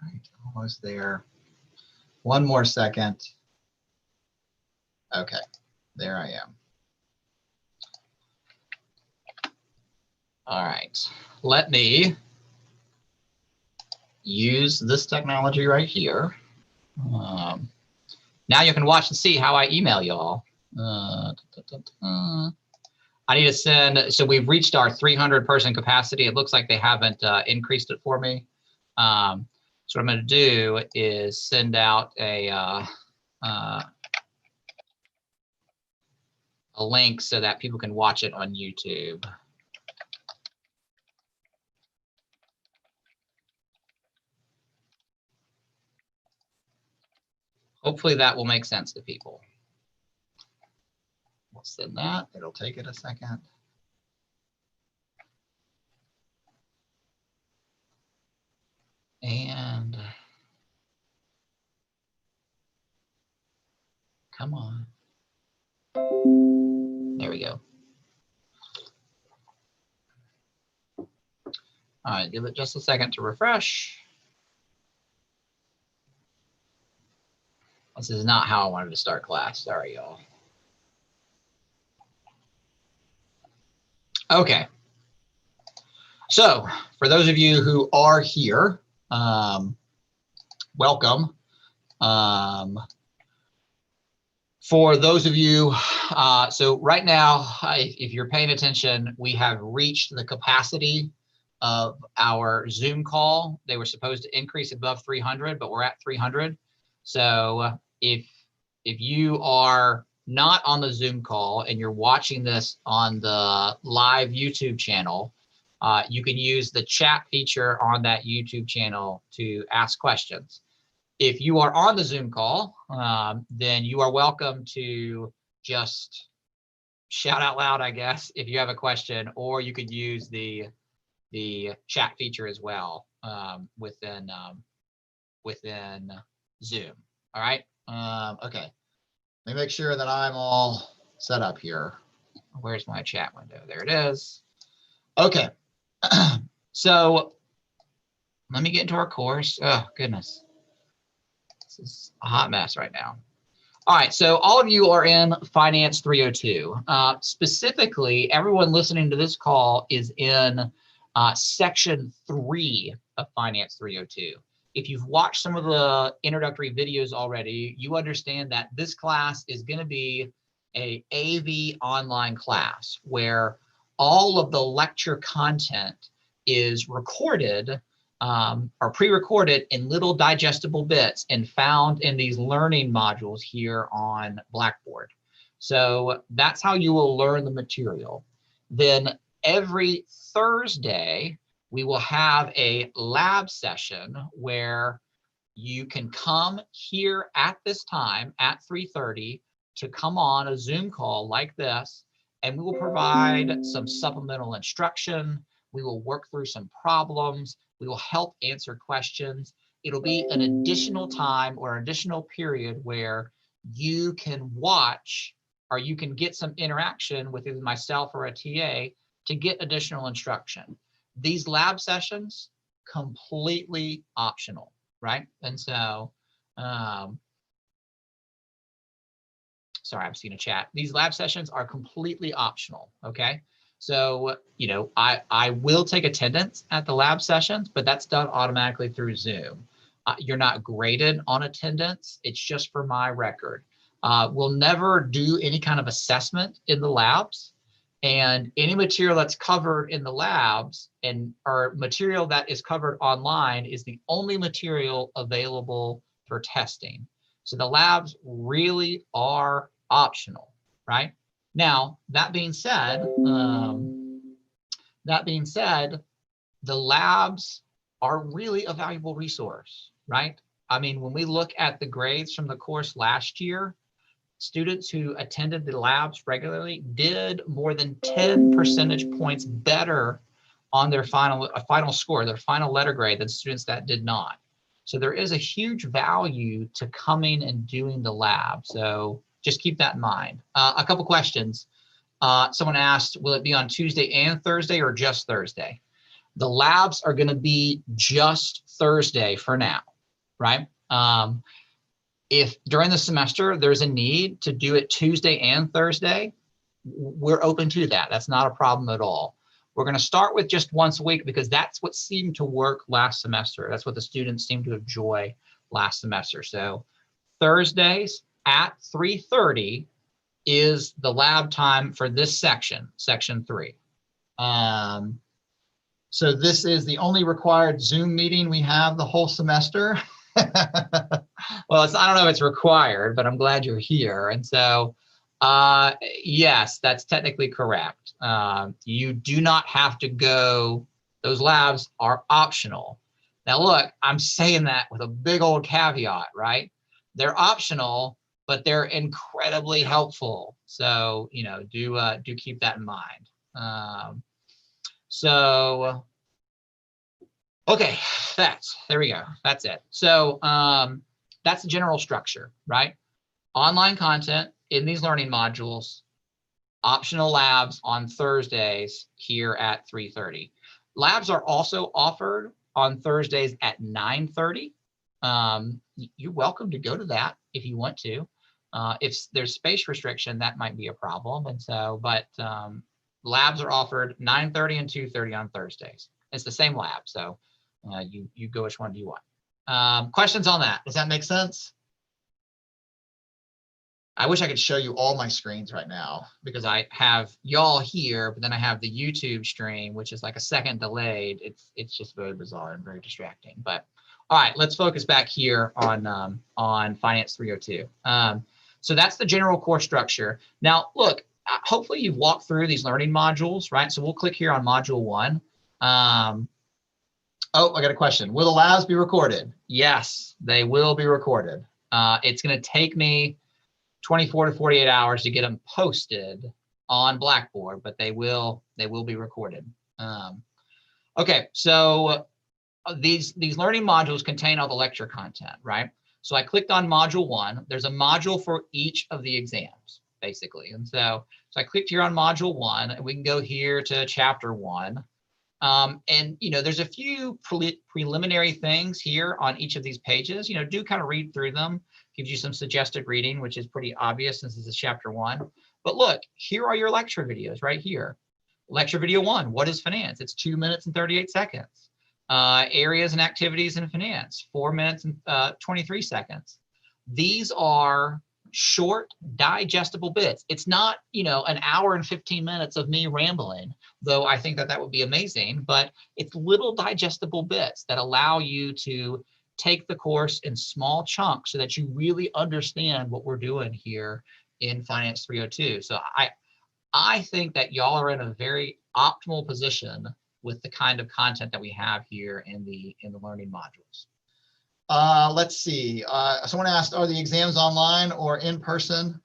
Right, almost there. One more second. Okay, there I am. All right, let me use this technology right here. Now you can watch and see how I email y'all. I need to send, so we've reached our 300 person capacity. It looks like they haven't increased it for me. So what I'm going to do is send out a link so that people can watch it on YouTube. Hopefully that will make sense to people. We'll send that. It'll take it a second. And come on. There we go. All right, give it just a second to refresh. This is not how I wanted to start class. Sorry, y'all. Okay. So for those of you who are here, welcome. For those of you, so right now, if you're paying attention, we have reached the capacity of our Zoom call. They were supposed to increase above 300, but we're at 300. So if you are not on the Zoom call and you're watching this on the live YouTube channel, you can use the chat feature on that YouTube channel to ask questions. If you are on the Zoom call, then you are welcome to just shout out loud, I guess, if you have a question, or you could use the chat feature as well within Zoom. All right. Okay. Let me make sure that I'm all set up here. Where's my chat window? There it is. Okay. So let me get into our course. Oh, goodness. This is a hot mess right now. All right, so all of you are in Finance 302. Specifically, everyone listening to this call is in section 3 of Finance 302. If you've watched some of the introductory videos already, you understand that this class is going to be a AV online class where all of the lecture content is recorded are pre-recorded in little digestible bits and found in these learning modules here on Blackboard. So that's how you will learn the material. Then every Thursday, we will have a lab session where you can come here at this time at 3:30 to come on a Zoom call like this, and we will provide some supplemental instruction. We will work through some problems. We will help answer questions. It'll be an additional time or additional period where you can watch or you can get some interaction with either myself or a TA to get additional instruction. These lab sessions, completely optional, right? And so, sorry, I'm seeing a chat. These lab sessions are completely optional, okay? So, you know, I will take attendance at the lab sessions, but that's done automatically through Zoom. You're not graded on attendance. It's just for my record. We'll never do any kind of assessment in the labs, and any material that's covered in the labs or material that is covered online is the only material available for testing. So the labs really are optional, right? Now, that being said, the labs are really a valuable resource, right? I mean, when we look at the grades from the course last year, students who attended the labs regularly did more than 10 percentage points better on their final score, their final letter grade, than students that did not. So there is a huge value to coming and doing the lab. So just keep that in mind. A couple questions. Someone asked, will it be on Tuesday and Thursday or just Thursday? The labs are going to be just Thursday for now, right? If during the semester there's a need to do it Tuesday and Thursday, we're open to that. That's not a problem at all. We're going to start with just once a week because that's what seemed to work last semester. That's what the students seemed to enjoy last semester. So Thursdays at 3:30 is the lab time for this section, section 3. So this is the only required Zoom meeting we have the whole semester. Well, I don't know if it's required, but I'm glad you're here. And so, yes, that's technically correct. You do not have to go. Those labs are optional. Now, look, I'm saying that with a big old caveat, right? They're optional, but they're incredibly helpful. So, you know, do keep that in mind. Okay, there we go. That's it. So that's the general structure, right? Online content in these learning modules, optional labs on Thursdays here at 3:30. Labs are also offered on Thursdays at 9:30. You're welcome to go to that if you want to. If there's space restriction, that might be a problem. And so, but labs are offered 9:30 and 2:30 on Thursdays. It's the same lab, so you go which one do you want. Questions on that? Does that make sense? I wish I could show you all my screens right now because I have y'all here, but then I have the YouTube stream, which is like a second delayed. It's just very bizarre and very distracting. But all right, let's focus back here on Finance 302. So that's the general course structure. Now, look, hopefully you've walked through these learning modules, right? So we'll click here on module 1. Oh, I got a question. Will the labs be recorded? Yes, they will be recorded. It's going to take me 24 to 48 hours to get them posted on Blackboard, but they will be recorded. Okay, so these learning modules contain all the lecture content, right? So I clicked on module 1. There's a module for each of the exams, basically. And so I clicked here on module 1, and we can go here to chapter 1. And, you know, there's a few preliminary things here on each of these pages. You know, do kind of read through them. Gives you some suggested reading, which is pretty obvious since this is chapter 1. But look, here are your lecture videos right here. Lecture video 1, what is finance? It's 2 minutes and 38 seconds. Areas and activities in finance, 4 minutes and 23 seconds. These are short, digestible bits. It's not, you know, an hour and 15 minutes of me rambling, though I think that would be amazing, but it's little digestible bits that allow you to take the course in small chunks so that you really understand what we're doing here in Finance 302. So I think that y'all are in a very optimal position with the kind of content that we have here in the learning modules. Let's see. Someone asked, are the exams online or in person?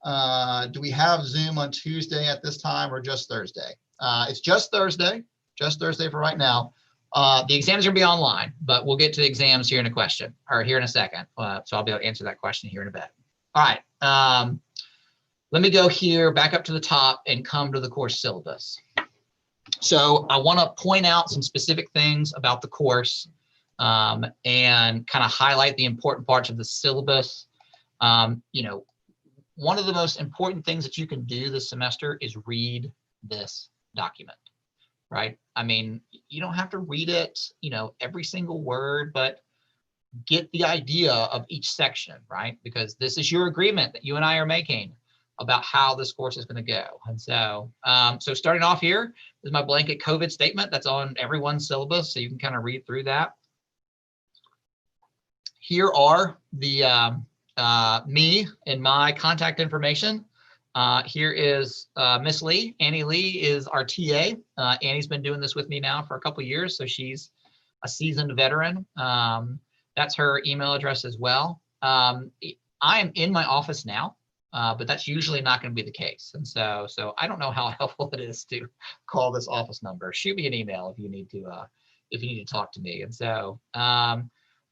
Do we have Zoom on Tuesday at this time or just Thursday? It's just Thursday for right now. The exams are gonna be online, but we'll get to the exams here in a second. So I'll be able to answer that question here in a bit. All right, let me go here back up to the top and come to the course syllabus. So I want to point out some specific things about the course and kind of highlight the important parts of the syllabus. You know, one of the most important things that you can do this semester is read this document, right? I mean, you don't have to read it, you know, every single word, but get the idea of each section, right? Because this is your agreement that you and I are making about how this course is going to go. And so, so starting off here is my blanket COVID statement that's on everyone's syllabus, so you can kind of read through that. Here are the me and my contact information. Here is Miss Lee. Annie Lee is our TA. Annie's been doing this with me now for a couple of years, so she's a seasoned veteran. That's her email address as well. I am in my office now, but that's usually not going to be the case. And so I don't know how helpful it is to call this office number. Shoot me an email if you need to talk to me. And so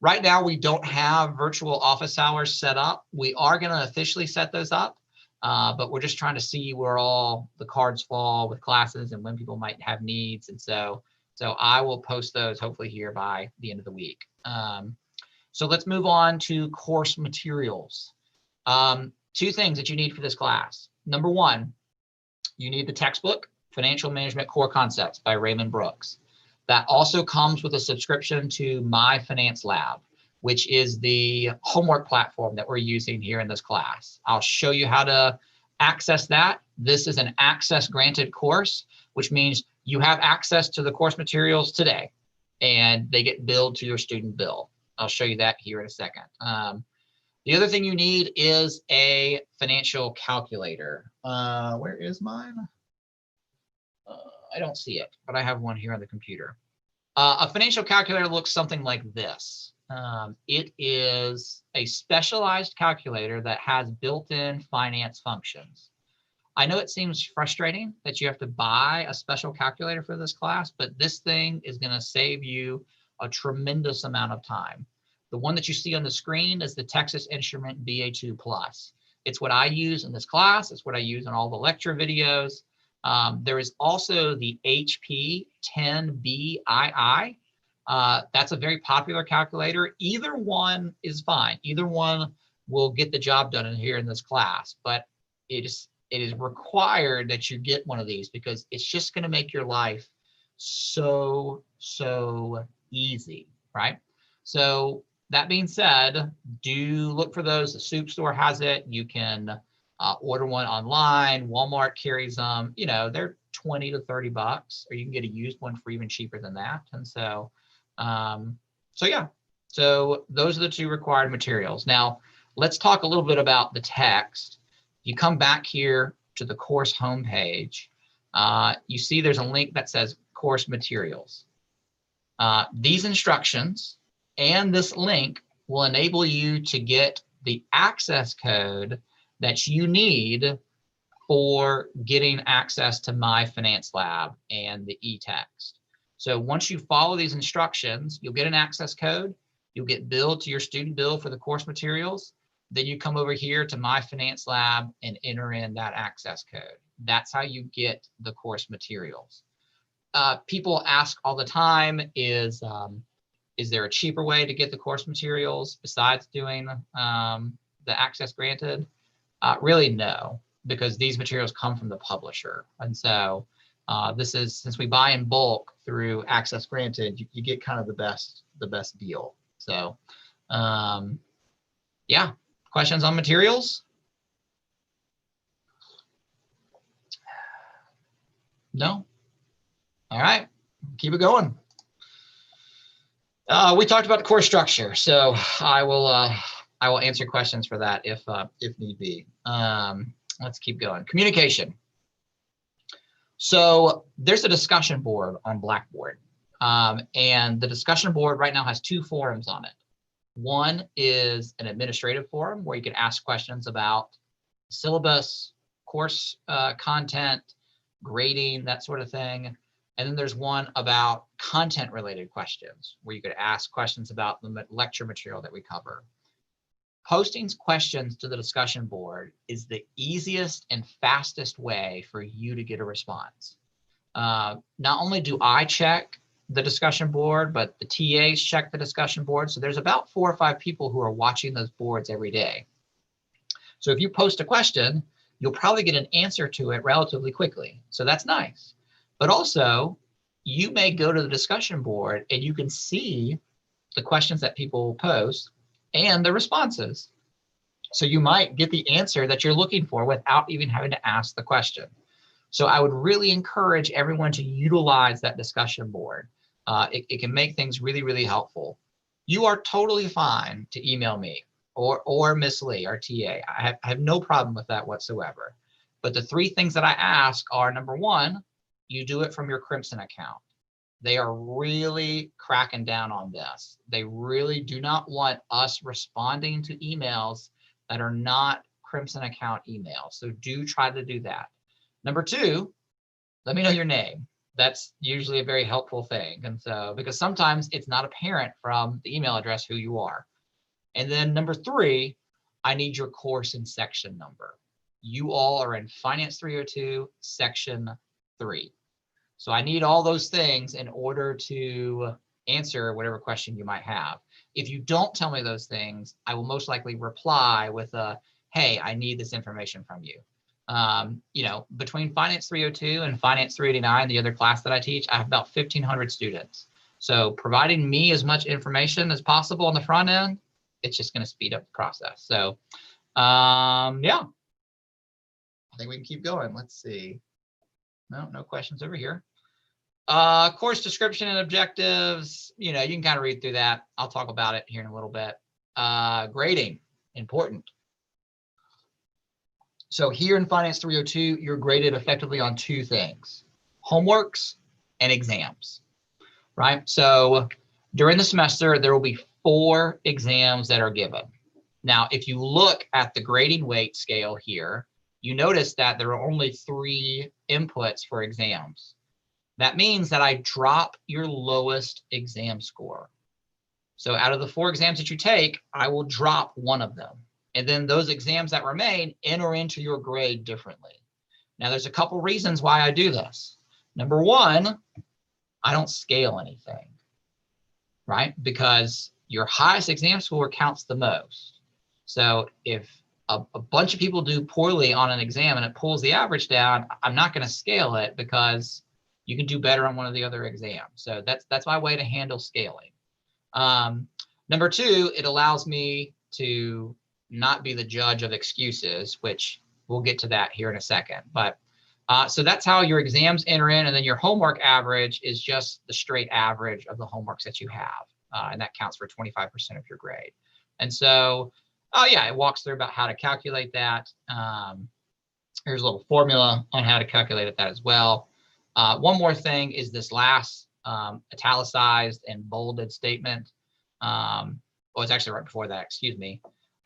right now we don't have virtual office hours set up. We are going to officially set those up. but we're just trying to see where all the cards fall with classes and when people might have needs. And so I will post those hopefully here by the end of the week. So let's move on to course materials. Two things that you need for this class. Number one, you need the textbook, Financial Management Core Concepts by Raymond Brooks. That also comes with a subscription to My Finance Lab, which is the homework platform that we're using here in this class. I'll show you how to access that. This is an access granted course, which means you have access to the course materials today, and they get billed to your student bill. I'll show you that here in a second. The other thing you need is a financial calculator. Where is mine? I don't see it, but I have one here on the computer. A financial calculator looks something like this. It is a specialized calculator that has built-in finance functions. I know it seems frustrating that you have to buy a special calculator for this class, but this thing is going to save you a tremendous amount of time. The one that you see on the screen is the Texas Instrument BA2 Plus. It's what I use in this class. It's what I use in all the lecture videos. There is also the HP 10BII. That's a very popular calculator. Either one is fine. Either one will get the job done here in this class, but it is required that you get one of these because it's just going to make your life so easy, right? So that being said, do look for those. The Soup Store has it. You can order one online. Walmart carries them. You know, they're 20 to 30 bucks, or you can get a used one for even cheaper than that. And so, yeah. So those are the two required materials. Now, let's talk a little bit about the text. You come back here to the course homepage. You see there's a link that says course materials. These instructions and this link will enable you to get the access code that you need for getting access to My Finance Lab and the e-text. So once you follow these instructions, you'll get an access code. You'll get billed to your student bill for the course materials. Then you come over here to My Finance Lab and enter in that access code. That's how you get the course materials. People ask all the time, is there a cheaper way to get the course materials besides doing the access granted? Really, no, because these materials come from the publisher. And so this is, since we buy in bulk through access granted, you get kind of the best deal. So yeah, questions on materials? No? All right, keep it going. We talked about the course structure, so I will answer questions for that if need be. Let's keep going. Communication. So there's a discussion board on Blackboard, and the discussion board right now has two forums on it. One is an administrative forum where you can ask questions about syllabus, course content, grading, that sort of thing. And then there's one about content related questions where you could ask questions about the lecture material that we cover. Posting questions to the discussion board is the easiest and fastest way for you to get a response. Not only do I check the discussion board, but the TAs check the discussion board. So there's about 4 or 5 people who are watching those boards every day. So if you post a question, you'll probably get an answer to it relatively quickly. So that's nice. But also, you may go to the discussion board and you can see the questions that people post and the responses. So you might get the answer that you're looking for without even having to ask the question. So I would really encourage everyone to utilize that discussion board. It can make things really, really helpful. You are totally fine to email me or Miss Lee, our TA. I have no problem with that whatsoever. But the 3 things that I ask are, number 1, you do it from your Crimson account. They are really cracking down on this. They really do not want us responding to emails that are not Crimson account emails. So do try to do that. Number 2, let me know your name. That's usually a very helpful thing. And so, because sometimes it's not apparent from the email address who you are. And then number 3, I need your course and section number. you all are in Finance 302, Section 3. So I need all those things in order to answer whatever question you might have. If you don't tell me those things, I will most likely reply with a, hey, I need this information from you. You know, between Finance 302 and Finance 389, the other class that I teach, I have about 1,500 students. So providing me as much information as possible on the front end, it's just going to speed up the process. So yeah, I think we can keep going. Let's see. No questions over here. Course description and objectives, you know, you can kind of read through that. I'll talk about it here in a little bit. Grading, important. So here in Finance 302, you're graded effectively on two things: homeworks and exams, right? So during the semester, there will be 4 exams that are given. Now, if you look at the grading weight scale here, you notice that there are only 3 inputs for exams. That means that I drop your lowest exam score. So out of the 4 exams that you take, I will drop one of them. And then those exams that remain enter into your grade differently. Now, there's a couple reasons why I do this. Number one, I don't scale anything, right? Because your highest exam score counts the most. So if a bunch of people do poorly on an exam and it pulls the average down, I'm not going to scale it because you can do better on one of the other exams. So that's my way to handle scaling. Number two, it allows me to not be the judge of excuses, which we'll get to that here in a second. But so that's how your exams enter in, and then your homework average is just the straight average of the homeworks that you have, and that counts for 25% of your grade. And so, yeah, it walks through about how to calculate that. Here's a little formula on how to calculate that as well. One more thing is this last italicized and bolded statement. Well, it's actually right before that, excuse me.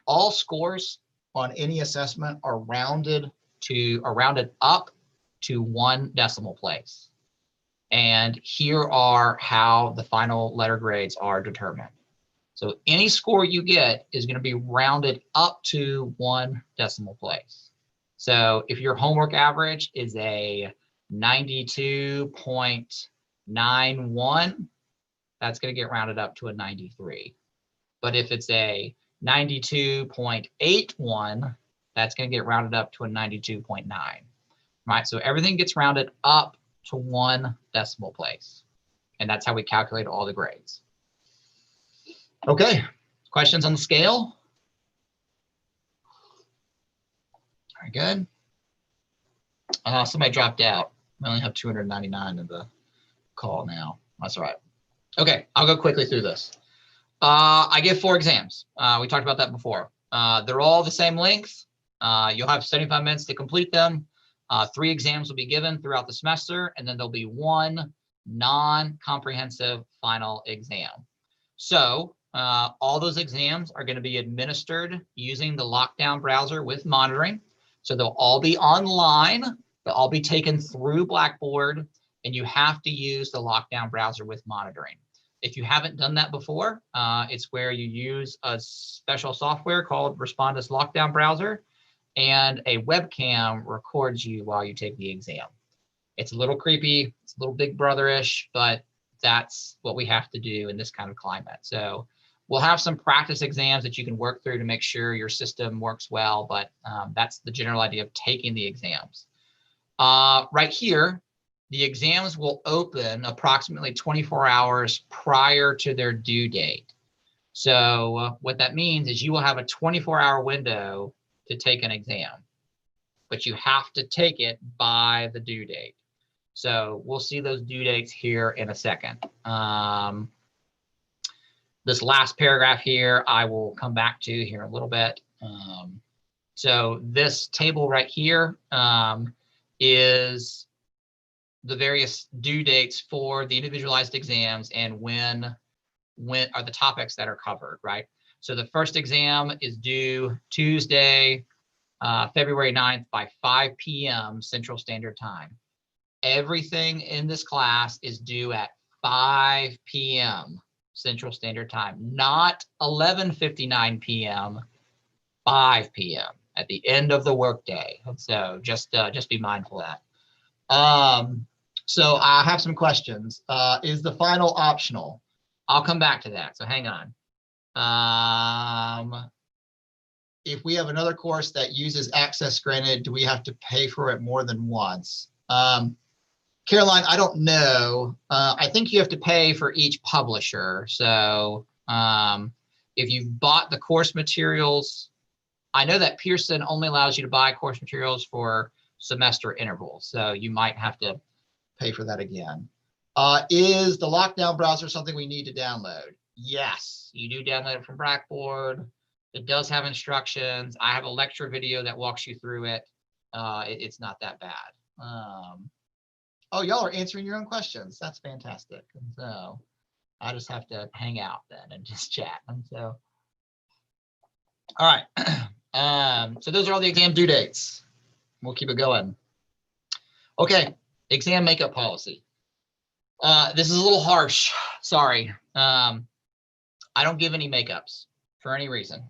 All scores on any assessment are rounded up to 1 decimal place. And here are how the final letter grades are determined. So any score you get is going to be rounded up to 1 decimal place. So if your homework average is a 92.91, that's going to get rounded up to a 93. But if it's a 92.81, that's going to get rounded up to a 92.9, right? So everything gets rounded up to 1 decimal place. And that's how we calculate all the grades. Okay, questions on the scale? Very good. Somebody dropped out. We only have 299 in the call now. That's all right. Okay, I'll go quickly through this. I give 4 exams. We talked about that before. They're all the same length. You'll have 75 minutes to complete them. 3 exams will be given throughout the semester, and then there'll be 1 non-comprehensive final exam. So all those exams are going to be administered using the Lockdown browser with monitoring. So they'll all be online. They'll all be taken through Blackboard, and you have to use the Lockdown browser with monitoring. If you haven't done that before, it's where you use a special software called Respondus Lockdown Browser, and a webcam records you while you take the exam. It's a little creepy, it's a little Big Brother-ish, but that's what we have to do in this kind of climate. So we'll have some practice exams that you can work through to make sure your system works well, but that's the general idea of taking the exams. Right here, the exams will open approximately 24 hours prior to their due date. So what that means is you will have a 24-hour window to take an exam, but you have to take it by the due date. So we'll see those due dates here in a second. This last paragraph here, I will come back to here in a little bit. So this table right here is the various due dates for the individualized exams and when are the topics that are covered, right? So the first exam is due Tuesday, February 9th by 5 p.m. Central Standard Time. Everything in this class is due at 5 p.m. Central Standard Time, not 11:59 p.m., 5 p.m. at the end of the workday. And so just be mindful of that. So I have some questions. Is the final optional? I'll come back to that. So hang on. If we have another course that uses access granted, do we have to pay for it more than once? Caroline, I don't know. I think you have to pay for each publisher. So if you've bought the course materials, I know that Pearson only allows you to buy course materials for semester intervals. So you might have to pay for that again. Is the Lockdown browser something we need to download? Yes, you do download it from Blackboard. It does have instructions. I have a lecture video that walks you through it. It's not that bad. Oh, y'all are answering your own questions. That's fantastic. And so I just have to hang out then and just chat. And so, all right. So those are all the exam due dates. We'll keep it going. Okay, exam makeup policy. This is a little harsh. Sorry. I don't give any makeups for any reason.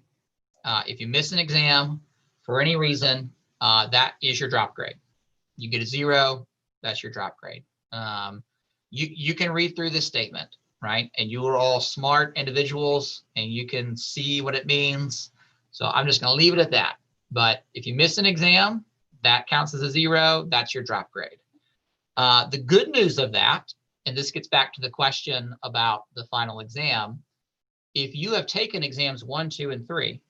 If you miss an exam for any reason, that is your drop grade. You get a 0, that's your drop grade. You can read through this statement, right? And you are all smart individuals and you can see what it means. So I'm just going to leave it at that. But if you miss an exam, that counts as a 0, that's your drop grade. The good news of that, and this gets back to the question about the final exam, if you have taken exams 1, 2, and 3,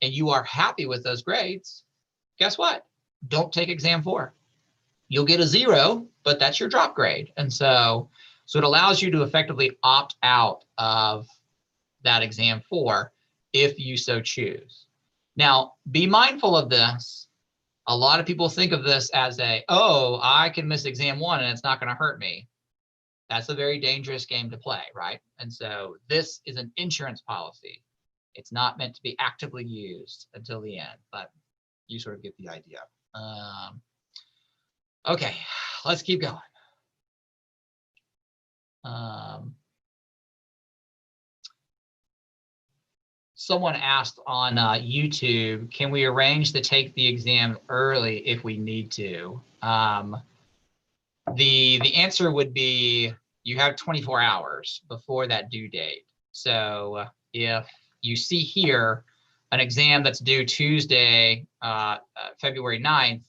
and you are happy with those grades, guess what? Don't take exam 4. You'll get a 0, but that's your drop grade. And so it allows you to effectively opt out of that exam 4 if you so choose. Now, be mindful of this. A lot of people think of this as oh, I can miss exam 1 and it's not going to hurt me. That's a very dangerous game to play, right? And so this is an insurance policy. It's not meant to be actively used until the end, but you sort of get the idea. Okay, let's keep going. Someone asked on YouTube, can we arrange to take the exam early if we need to? The answer would be you have 24 hours before that due date. So if you see here an exam that's due Tuesday, February 9th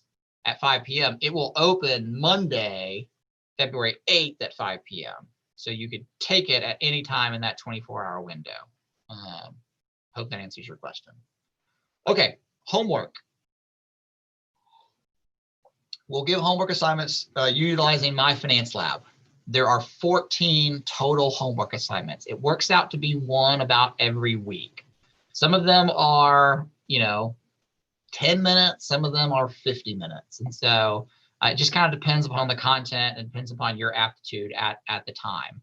at 5 p.m., it will open Monday, February 8th at 5 p.m. So you could take it at any time in that 24-hour window. Hope that answers your question. Okay, homework. We'll give homework assignments utilizing My Finance Lab. There are 14 total homework assignments. It works out to be one about every week. Some of them are, 10 minutes, some of them are 50 minutes. And so it just kind of depends upon the content and depends upon your aptitude at the time.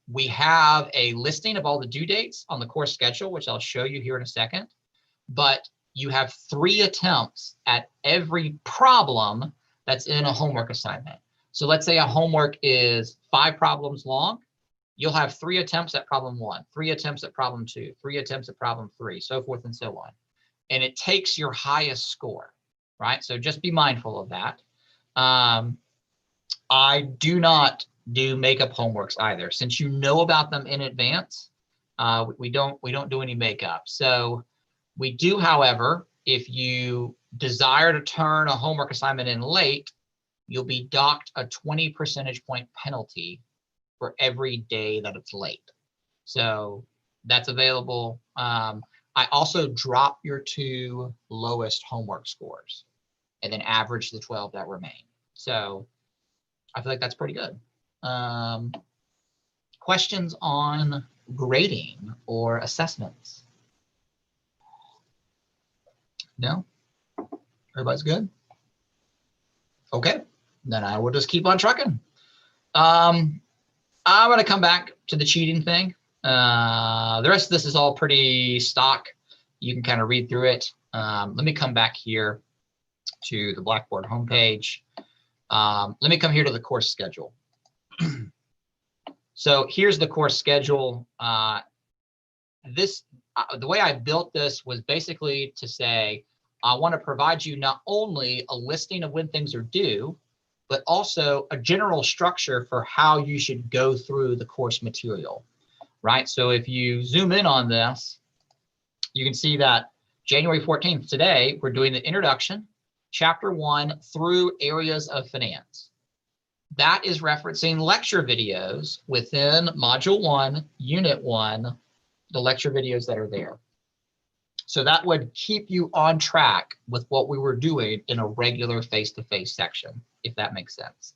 We have a listing of all the due dates on the course schedule, which I'll show you here in a second. But you have 3 attempts at every problem that's in a homework assignment. So let's say a homework is 5 problems long. You'll have 3 attempts at problem 1, 3 attempts at problem 2, 3 attempts at problem 3, so forth and so on. And it takes your highest score, right? So just be mindful of that. I do not do makeup homeworks either. Since you know about them in advance, we don't do any makeup. So we do, however, if you desire to turn a homework assignment in late, you'll be docked a 20 percentage point penalty for every day that it's late. So that's available. I also drop your 2 lowest homework scores and then average the 12 that remain. So I feel like that's pretty good. Questions on grading or assessments? No? Everybody's good? Okay, then I will just keep on trucking. I'm going to come back to the cheating thing. The rest of this is all pretty stock. You can kind of read through it. Let me come back here to the Blackboard homepage. Let me come here to the course schedule. So here's the course schedule. The way I built this was basically to say, I want to provide you not only a listing of when things are due, but also a general structure for how you should go through the course material, right? So if you zoom in on this, you can see that January 14th, today, we're doing the introduction, chapter 1 through areas of finance. That is referencing lecture videos within module 1, unit 1, the lecture videos that are there. So that would keep you on track with what we were doing in a regular face-to-face section, if that makes sense.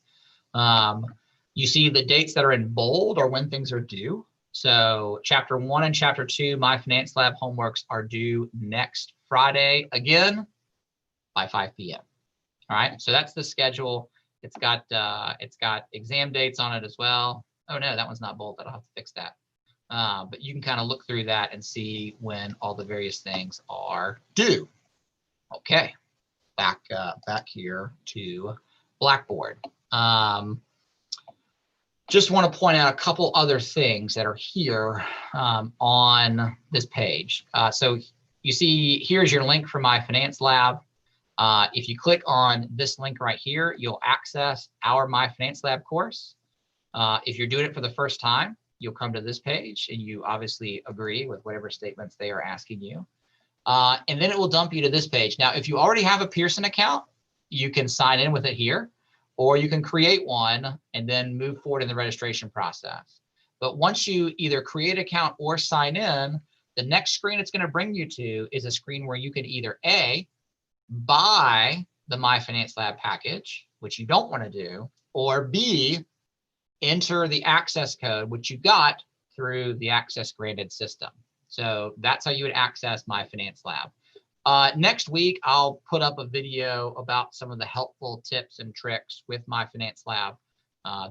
You see the dates that are in bold are when things are due. So chapter 1 and chapter 2, My Finance Lab homeworks are due next Friday, again, by 5 p.m. All right, so that's the schedule. It's got exam dates on it as well. Oh no, that one's not bold. I'll have to fix that. But you can kind of look through that and see when all the various things are due. Okay, back here to Blackboard. Just want to point out a couple other things that are here on this page. So you see, here's your link for My Finance Lab. If you click on this link right here, you'll access our My Finance Lab course. If you're doing it for the first time, you'll come to this page and you obviously agree with whatever statements they are asking you. And then it will dump you to this page. Now, if you already have a Pearson account, you can sign in with it here, or you can create one and then move forward in the registration process. But once you either create an account or sign in, the next screen it's going to bring you to is a screen where you can either A, buy the My Finance Lab package, which you don't want to do, or B, enter the access code, which you got through the access granted system. So that's how you would access My Finance Lab. Next week, I'll put up a video about some of the helpful tips and tricks with My Finance Lab.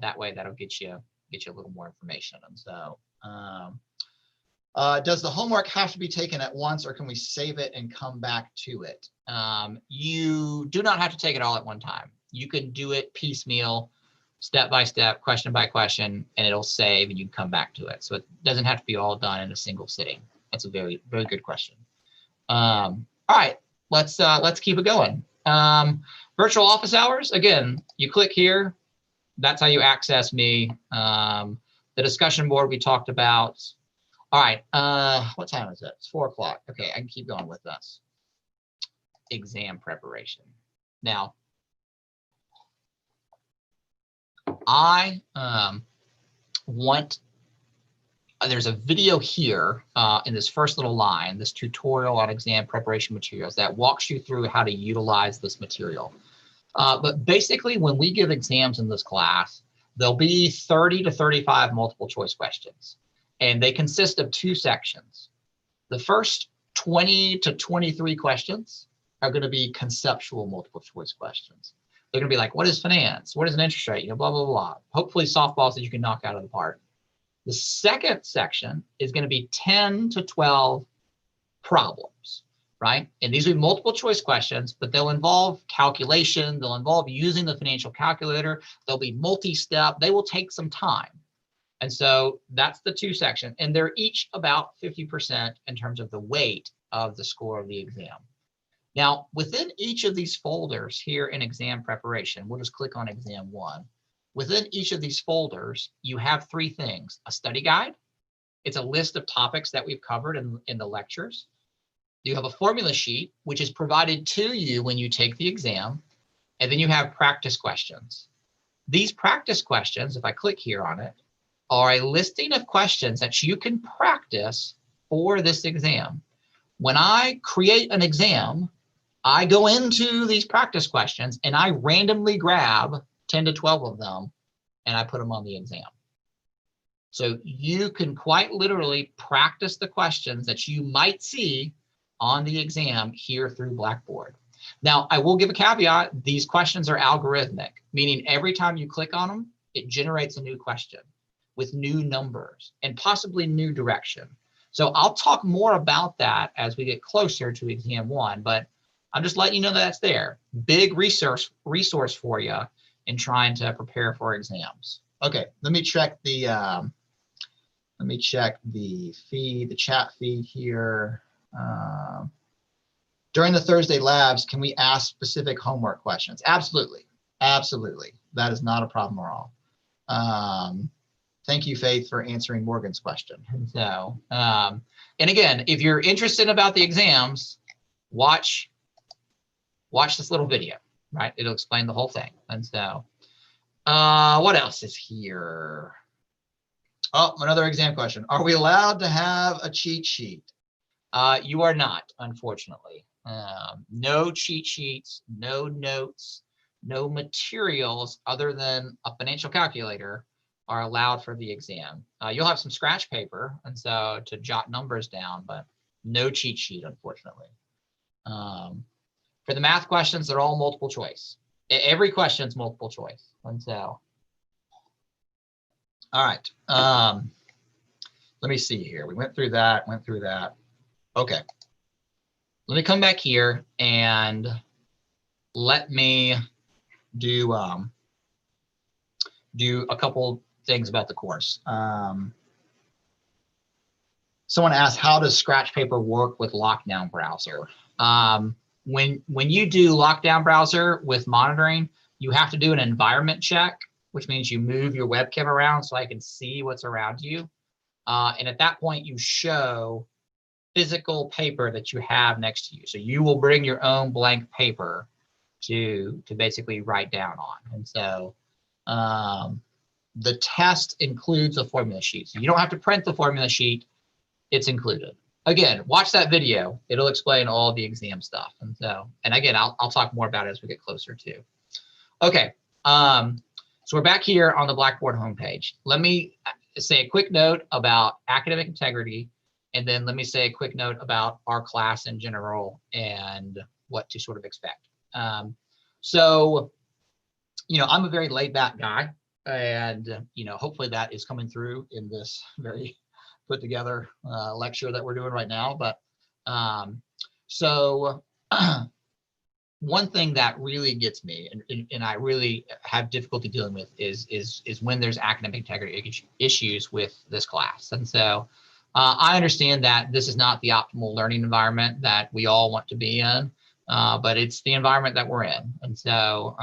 That way, that'll get you a little more information. And so, does the homework have to be taken at once, or can we save it and come back to it? You do not have to take it all at one time. You can do it piecemeal, step by step, question by question, and it'll save and you can come back to it. So it doesn't have to be all done in a single sitting. That's a very, very good question. All right, let's keep it going. Virtual office hours, again, you click here. That's how you access me. The discussion board we talked about. All right, what time is it? It's 4 o'clock. Okay, I can keep going with this. Exam preparation. Now, I there's a video here in this first little line, this tutorial on exam preparation materials that walks you through how to utilize this material. But basically, when we give exams in this class, there'll be 30 to 35 multiple choice questions, and they consist of 2 sections. The first 20 to 23 questions are going to be conceptual multiple choice questions. They're going to be like, what is finance? What is an interest rate? You know, blah, blah, blah. Hopefully softballs that you can knock out of the park. The second section is going to be 10 to 12 problems, right? And these will be multiple choice questions, but they'll involve calculation. They'll involve using the financial calculator. They'll be multi-step. They will take some time. And so that's the 2 sections. And they're each about 50% in terms of the weight of the score of the exam. Now, within each of these folders here in exam preparation, we'll just click on exam 1. Within each of these folders, you have 3 things: a study guide. It's a list of topics that we've covered in the lectures. You have a formula sheet, which is provided to you when you take the exam. And then you have practice questions. These practice questions, if I click here on it, are a listing of questions that you can practice for this exam. When I create an exam, I go into these practice questions and I randomly grab 10 to 12 of them and I put them on the exam. So you can quite literally practice the questions that you might see on the exam here through Blackboard. Now, I will give a caveat. These questions are algorithmic, meaning every time you click on them, it generates a new question with new numbers and possibly new direction. So I'll talk more about that as we get closer to exam 1, but I'm just letting you know that that's there. Big resource for you in trying to prepare for exams. Okay, let me check the feed, the chat feed here. during the Thursday labs, can we ask specific homework questions? Absolutely. Absolutely. That is not a problem at all. Thank you, Faith, for answering Morgan's question. So, and again, if you're interested about the exams, watch this little video, right? It'll explain the whole thing. And so, what else is here? Oh, another exam question. Are we allowed to have a cheat sheet? You are not, unfortunately. No cheat sheets, no notes, no materials other than a financial calculator are allowed for the exam. You'll have some scratch paper, and so to jot numbers down, but no cheat sheet, unfortunately. For the math questions, they're all multiple choice. Every question is multiple choice. And so, all right. Let me see here. We went through that, Okay. Let me come back here and let me do a couple things about the course. Someone asked, how does Scratch Paper work with Lockdown Browser? When you do Lockdown Browser with monitoring, you have to do an environment check, which means you move your webcam around so I can see what's around you. And at that point, you show physical paper that you have next to you. So you will bring your own blank paper to basically write down on. And so the test includes a formula sheet. So you don't have to print the formula sheet, it's included. Again, watch that video. It'll explain all the exam stuff. And so, and again, I'll talk more about it as we get closer to. Okay, so we're back here on the Blackboard homepage. Let me say a quick note about academic integrity, and then let me say a quick note about our class in general and what to sort of expect. So, you know, I'm a very laid back guy, and, you know, hopefully that is coming through in this very put together lecture that we're doing right now. But so one thing that really gets me and I really have difficulty dealing with is when there's academic integrity issues with this class. And so I understand that this is not the optimal learning environment that we all want to be in, but it's the environment that we're in. And so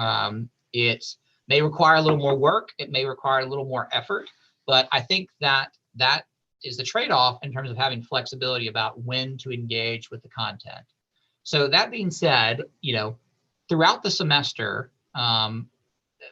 it may require a little more work. It may require a little more effort, but I think that that is the trade-off in terms of having flexibility about when to engage with the content. So that being said, you know, throughout the semester,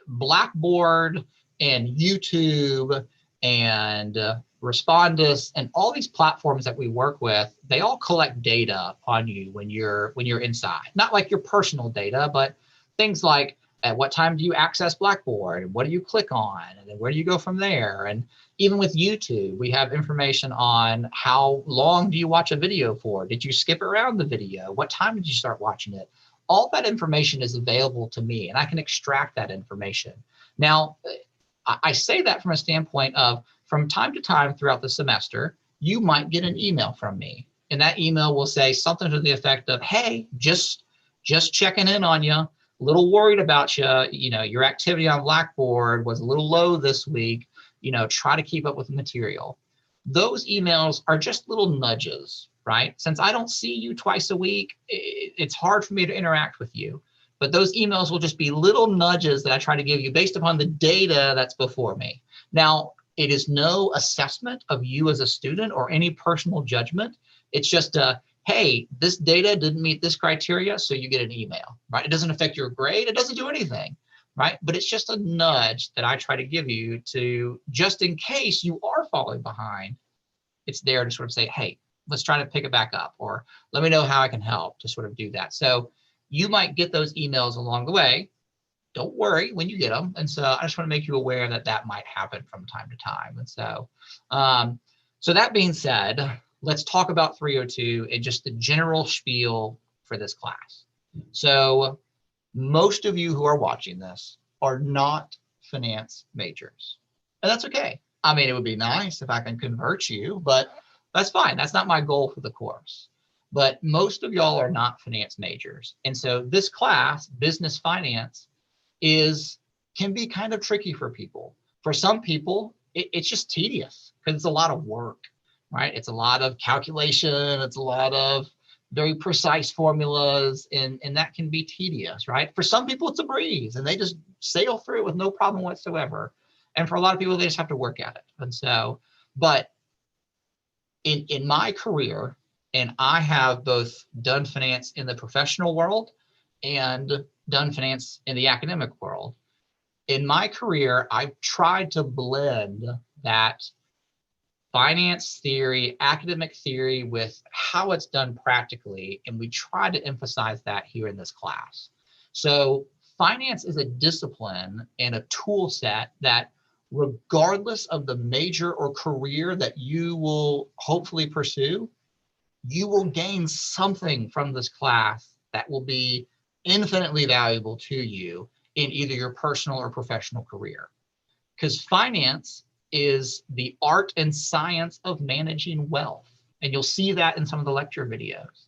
Blackboard and YouTube and Respondus and all these platforms that we work with, they all collect data on you when you're inside. Not like your personal data, but things like at what time do you access Blackboard? What do you click on? And then where do you go from there? And even with YouTube, we have information on how long do you watch a video for? Did you skip around the video? What time did you start watching it? All that information is available to me, and I can extract that information. Now, I say that from a standpoint of from time to time throughout the semester, you might get an email from me, and that email will say something to the effect of, hey, just checking in on you. A little worried about you. You know, your activity on Blackboard was a little low this week. You know, try to keep up with the material. Those emails are just little nudges, right? Since I don't see you twice a week, it's hard for me to interact with you. But those emails will just be little nudges that I try to give you based upon the data that's before me. Now, it is no assessment of you as a student or any personal judgment. It's just a, hey, this data didn't meet this criteria, so you get an email, right? It doesn't affect your grade. It doesn't do anything, right? But it's just a nudge that I try to give you to, just in case you are falling behind, it's there to sort of say, hey, let's try to pick it back up, or let me know how I can help to sort of do that. So you might get those emails along the way. Don't worry when you get them. And so I just want to make you aware that that might happen from time to time. And so, so that being said, let's talk about 302 and just the general spiel for this class. So most of you who are watching this are not finance majors, and that's okay. I mean, it would be nice if I can convert you, but that's fine. That's not my goal for the course. But most of y'all are not finance majors. And so this class, business finance, can be kind of tricky for people. For some people, it's just tedious because it's a lot of work, right? It's a lot of calculation. It's a lot of very precise formulas, and that can be tedious, right? For some people, it's a breeze and they just sail through it with no problem whatsoever. And for a lot of people, they just have to work at it. And so, but in my career, and I have both done finance in the professional world and done finance in the academic world. In my career, I've tried to blend that finance theory, academic theory with how it's done practically, and we try to emphasize that here in this class. So finance is a discipline and a tool set that, regardless of the major or career that you will hopefully pursue, you will gain something from this class that will be infinitely valuable to you in either your personal or professional career. Because finance is the art and science of managing wealth. And you'll see that in some of the lecture videos.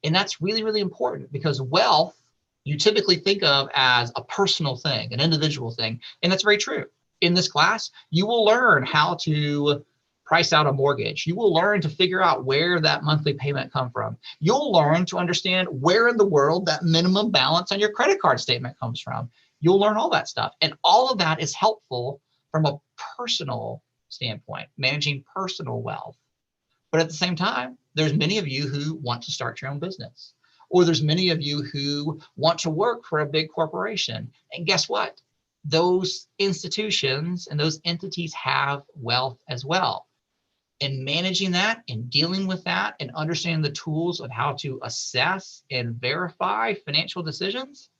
And that's really, really important, because wealth, you typically think of as a personal thing, an individual thing. And that's very true. In this class, you will learn how to price out a mortgage. You will learn to figure out where that monthly payment comes from. You'll learn to understand where in the world that minimum balance on your credit card statement comes from. You'll learn all that stuff. And all of that is helpful from a personal standpoint, managing personal wealth. But at the same time, there's many of you who want to start your own business, or there's many of you who want to work for a big corporation. And guess what? Those institutions and those entities have wealth as well. And managing that and dealing with that and understanding the tools of how to assess and verify financial decisions,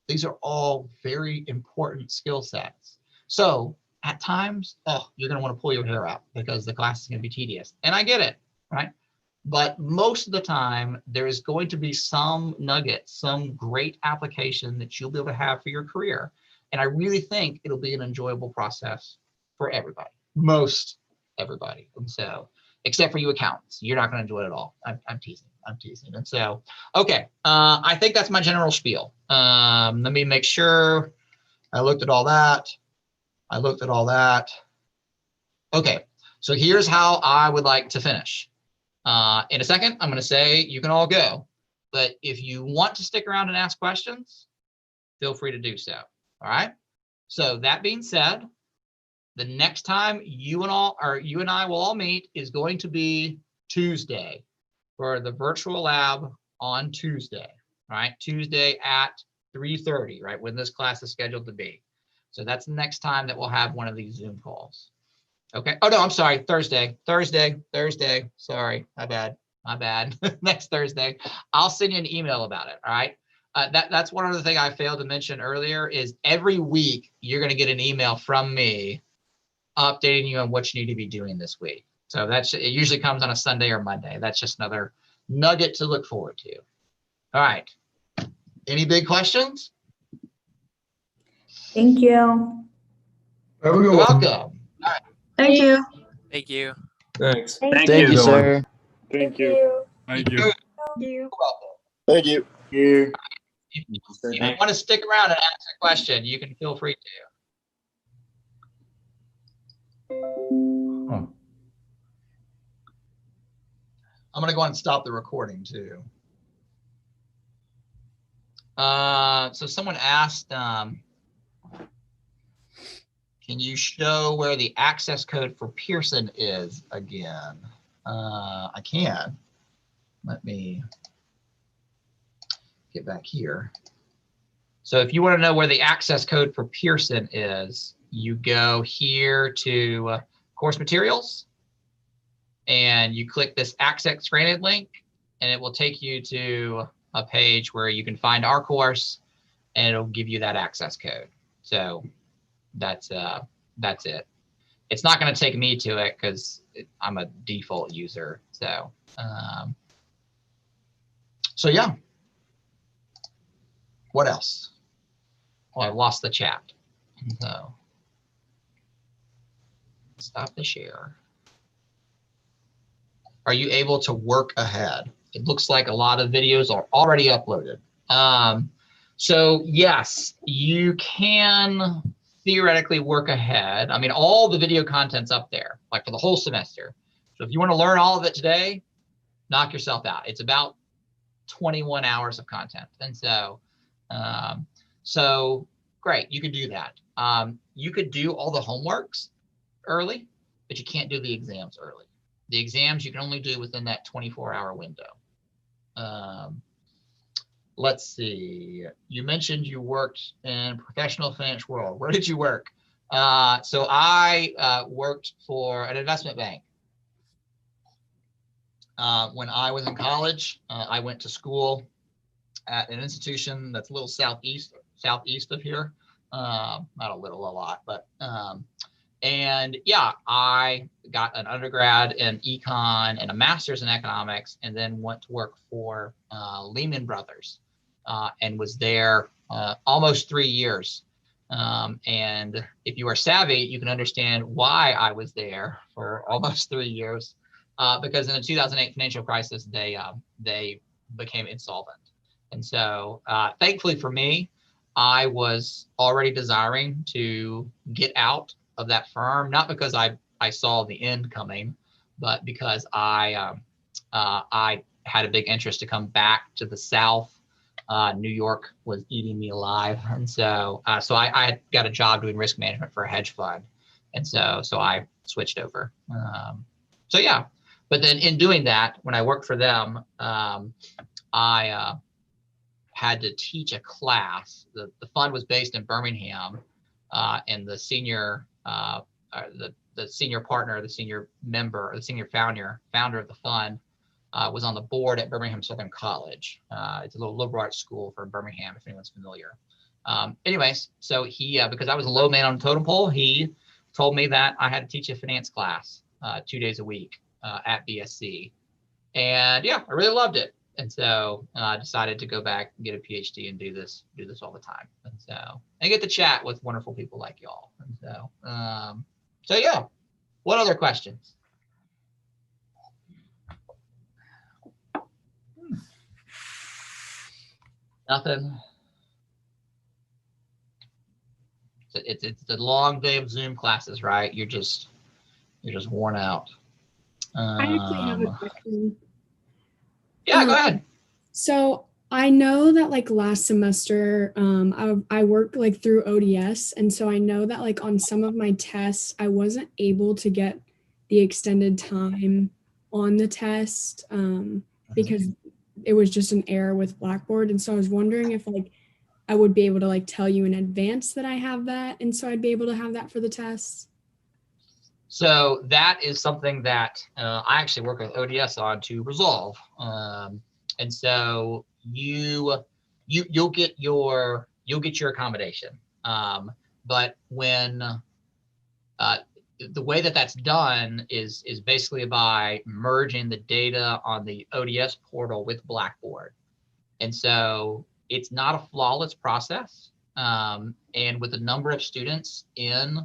these are all very important skill sets. So at times, you're going to want to pull your hair out because the class is going to be tedious. And I get it, right? But most of the time, there is going to be some nugget, some great application that you'll be able to have for your career. And I really think it'll be an enjoyable process for everybody, most everybody. And so, except for you accountants, you're not going to enjoy it at all. I'm teasing. And so, okay, I think that's my general spiel. Let me make sure I looked at all that. Okay, so here's how I would like to finish. In a second, I'm going to say you can all go. But if you want to stick around and ask questions, feel free to do so. All right. So that being said, the next time you and I will all meet is going to be Tuesday for the virtual lab on Tuesday. All right. Tuesday at 3:30, right, when this class is scheduled to be. So that's the next time that we'll have one of these Zoom calls. Okay. Oh, no, I'm sorry. Thursday. Sorry. My bad. Next Thursday. I'll send you an email about it. All right. That's one other thing I failed to mention earlier is every week you're going to get an email from me updating you on what you need to be doing this week. So it usually comes on a Sunday or Monday. That's just another nugget to look forward to. All right. Any big questions? Thank you. Have a good You're one. welcome. All right. Thank you. Thank you. Thanks. Thank you, you, sir. Thank you. Thank you. Thank you. You're welcome. Thank you. If you want to stick around and ask a question, you can feel free to. I'm going to go ahead and stop the recording too. So someone asked, can you show where the access code for Pearson is again? I can. Let me get back here. So if you want to know where the access code for Pearson is, you go here to course materials and you click this access granted link, and it will take you to a page where you can find our course and it'll give you that access code. So that's it. It's not going to take me to it because I'm a default user. So yeah. What else? Oh, I lost the chat. So stop the share. Are you able to work ahead? It looks like a lot of videos are already uploaded. So yes, you can theoretically work ahead. I mean, all the video content's up there, like for the whole semester. So if you want to learn all of it today, knock yourself out. It's about 21 hours of content. And so great, you could do that. You could do all the homeworks early, but you can't do the exams early. The exams you can only do within that 24-hour window. Let's see. You mentioned you worked in professional finance world. Where did you work? So I worked for an investment bank. When I was in college, I went to school at an institution that's a little southeast of here. Not a little, a lot, but and yeah, I got an undergrad in econ and a master's in economics, and then went to work for Lehman Brothers, and was there almost 3 years. And if you are savvy, you can understand why I was there for almost 3 years, because in the 2008 financial crisis, they became insolvent. And so thankfully for me, I was already desiring to get out of that firm, not because I saw the end coming, but because I had a big interest to come back to the South. New York was eating me alive, and so I had got a job doing risk management for a hedge fund, and so I switched over. So yeah, but then in doing that, when I worked for them, I had to teach a class. The fund was based in Birmingham, and the senior the senior partner, the senior member, the senior founder of the fund was on the board at Birmingham Southern College. It's a little liberal arts school for Birmingham, if anyone's familiar. Anyways, so he, because I was a low man on the totem pole, he told me that I had to teach a finance class 2 days a week at BSC. And yeah, I really loved it. And so I decided to go back and get a PhD and do this all the time. And so I get to chat with wonderful people like y'all. And so yeah, what other questions? Nothing. It's a long day of Zoom classes, right? You're just worn out. I actually have a question. Yeah, go ahead. So I know that like last semester, I worked like through ODS, and so I know that like on some of my tests, I wasn't able to get the extended time on the test because it was just an error with Blackboard, and so I was wondering if like I would be able to like tell you in advance that I have that, and so I'd be able to have that for the test. So that is something that I actually work with ODS on to resolve. And so you'll get your accommodation. But when the way that that's done is basically by merging the data on the ODS portal with Blackboard. And so it's not a flawless process. And with the number of students in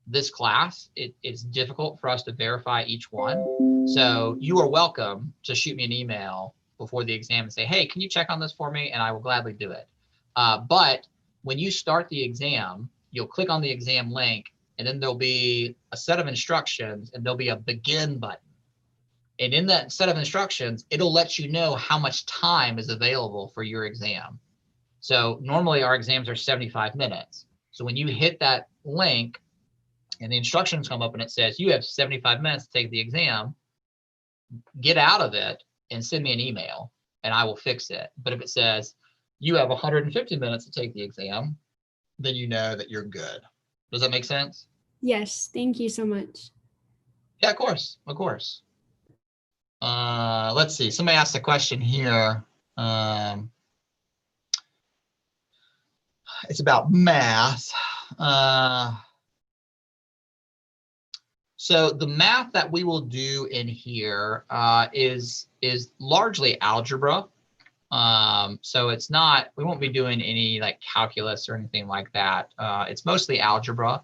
this class, it's difficult for us to verify each one. So you are welcome to shoot me an email before the exam and say, hey, can you check on this for me? And I will gladly do it. But when you start the exam, you'll click on the exam link, and then there'll be a set of instructions, and there'll be a begin button. And in that set of instructions, it'll let you know how much time is available for your exam. So normally our exams are 75 minutes. So when you hit that link and the instructions come up and it says, you have 75 minutes to take the exam, get out of it and send me an email and I will fix it. But if it says you have 150 minutes to take the exam, then you know that you're good. Does that make sense? Yes, thank you so much. Yeah, of course, of course. Let's see, somebody asked a question here. It's about math. So the math that we will do in here is largely algebra. So it's not, we won't be doing any like calculus or anything like that. It's mostly algebra.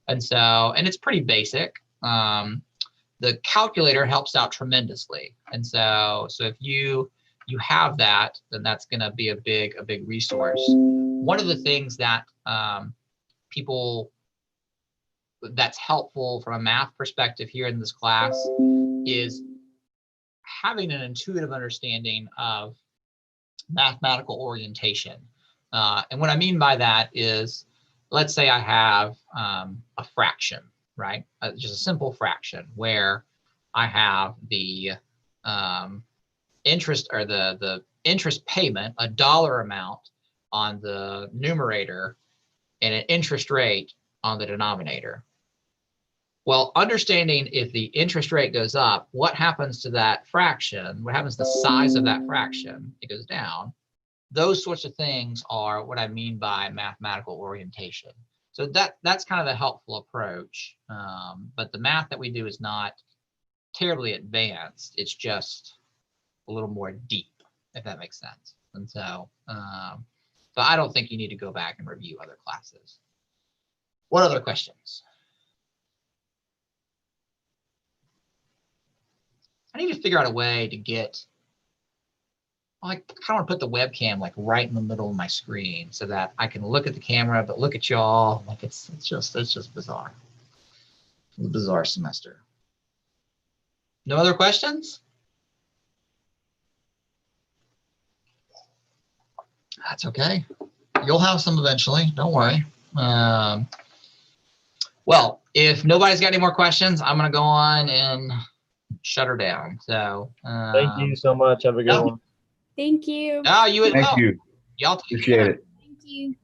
And it's pretty basic. The calculator helps out tremendously. And so if you have that, then that's going to be a big resource. One of the things that that's helpful from a math perspective here in this class is having an intuitive understanding of mathematical orientation. And what I mean by that is, let's say I have a fraction, right? Just a simple fraction where I have the interest, or the interest payment, a dollar amount on the numerator and an interest rate on the denominator. Well, understanding if the interest rate goes up, what happens to that fraction? What happens to the size of that fraction? It goes down. Those sorts of things are what I mean by mathematical orientation. So that's kind of the helpful approach. But the math that we do is not terribly advanced. It's just a little more deep, if that makes sense. And so, but I don't think you need to go back and review other classes. What other questions? I need to figure out a way to get, I kind of want to put the webcam like right in the middle of my screen so that I can look at the camera, but look at y'all. Like it's just bizarre. It's a bizarre semester. No other questions? That's okay. You'll have some eventually. Don't worry. Well, if nobody's got any more questions, I'm going to go on and shut her down. So Thank you so much. Have a good one. Thank you. Oh, you. Thank you. Y'all take Appreciate care. it. Thank you.